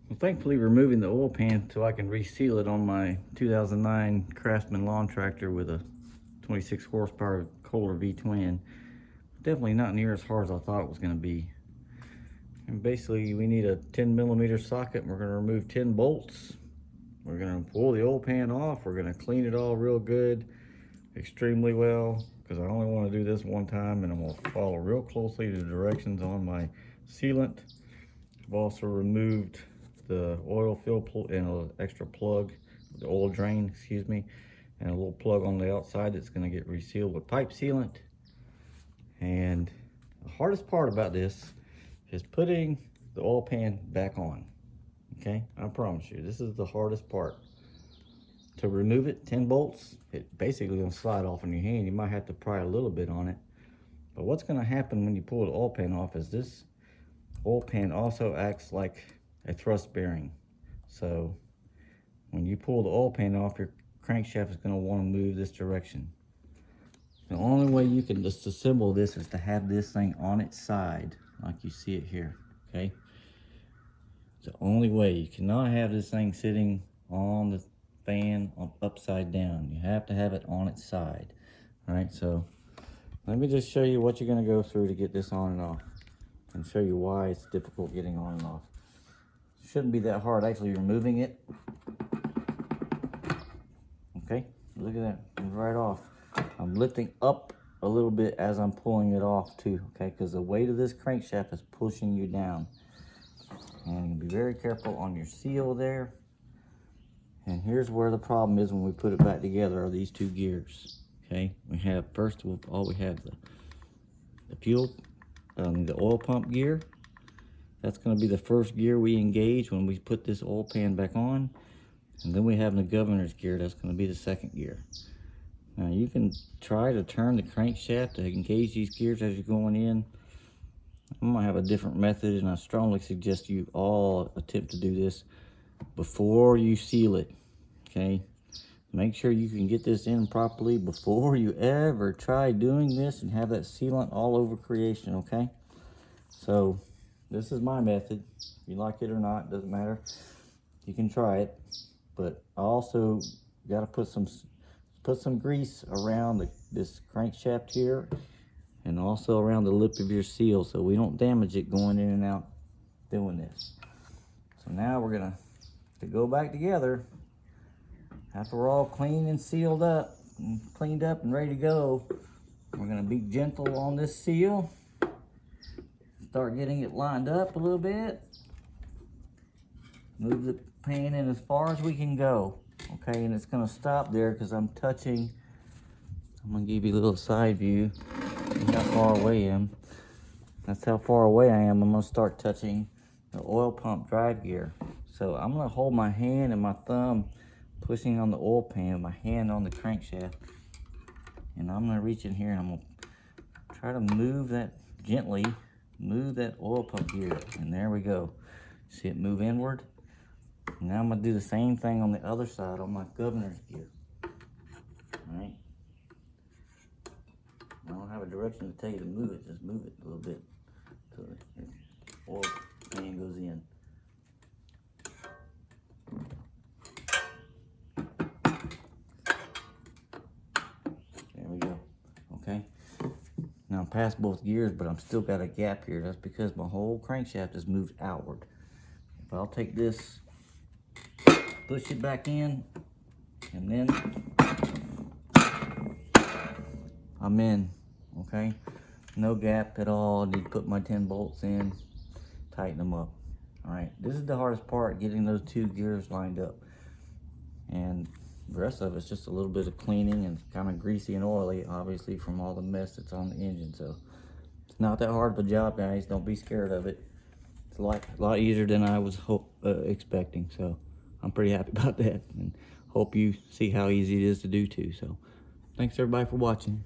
Well, thankfully removing the oil pan so I can reseal it on my 2009 Craftsman lawn tractor with a 26 horsepower Kohler V-twin. Definitely not near as hard as I thought it was going to be. And basically we need a 10mm socket, and we're going to remove 10 bolts. We're going to pull the oil pan off. We're going to clean it all real good, extremely well, because I only want to do this one time, and I'm going to follow real closely the directions on my sealant. I've also removed the oil fill plug and an extra plug, the oil drain, excuse me, and a little plug on the outside that's going to get resealed with pipe sealant. And the hardest part about this is putting the oil pan back on. Okay, I promise you, this is the hardest part. To remove it, 10 bolts, it basically gonna slide off in your hand. You might have to pry a little bit on it. But what's gonna happen when you pull the oil pan off is this oil pan also acts like a thrust bearing. So when you pull the oil pan off, your crankshaft is gonna wanna move this direction. The only way you can disassemble this is to have this thing on its side, like you see it here, okay? The only way. You cannot have this thing sitting on the fan upside down. You have to have it on its side. All right, so let me just show you what you're going to go through to get this on and off, and show you why it's difficult getting on and off. It shouldn't be that hard actually removing it. Okay, look at that, it's right off. I'm lifting up a little bit as I'm pulling it off too, okay, because the weight of this crankshaft is pushing you down. And be very careful on your seal there. And here's where the problem is when we put it back together, are these two gears. Okay, we have, first of all, we have the fuel, the oil pump gear. That's going to be the first gear we engage when we put this oil pan back on. And then we have the governor's gear. That's going to be the second gear. Now you can try to turn the crankshaft to engage these gears as you're going in. I'm gonna have a different method, and I strongly suggest you all attempt to do this before you seal it. Okay, make sure you can get this in properly before you ever try doing this and have that sealant all over creation. Okay, so this is my method. If you like it or not, doesn't matter. You can try it, but I also got to put some grease around this crankshaft here, and also around the lip of your seal, so we don't damage it going in and out doing this. So now we're gonna go back together. After we're all clean and sealed up, and cleaned up and ready to go, we're gonna be gentle on this seal. Start getting it lined up a little bit. Move the pan in as far as we can go. Okay, and it's gonna stop there because I'm touching. I'm gonna give you a little side view. How far away I am. That's how far away I am. I'm gonna start touching the oil pump drive gear. So I'm gonna hold my hand and my thumb pushing on the oil pan, my hand on the crankshaft, and I'm gonna reach in here and I'm gonna try to move that gently, move that oil pump gear, and there we go. See it move inward? Now I'm gonna do the same thing on the other side on my governor's gear. All right. I don't have a direction to tell you to move it, just move it a little bit till the oil pan goes in. There we go, okay? Now I'm past both gears, but I'm still got a gap here. That's because my whole crankshaft is moved outward. If I'll take this, push it back in, and then I'm in. Okay, no gap at all. I need to put my 10 bolts in, tighten them up. All right, this is the hardest part, getting those two gears lined up. And the rest of it's just a little bit of cleaning and kind of greasy and oily, obviously, from all the mess that's on the engine. So it's not that hard of a job, guys. Don't be scared of it. It's a lot easier than I was expecting. So I'm pretty happy about that, and hope you see how easy it is to do too. So thanks everybody for watching.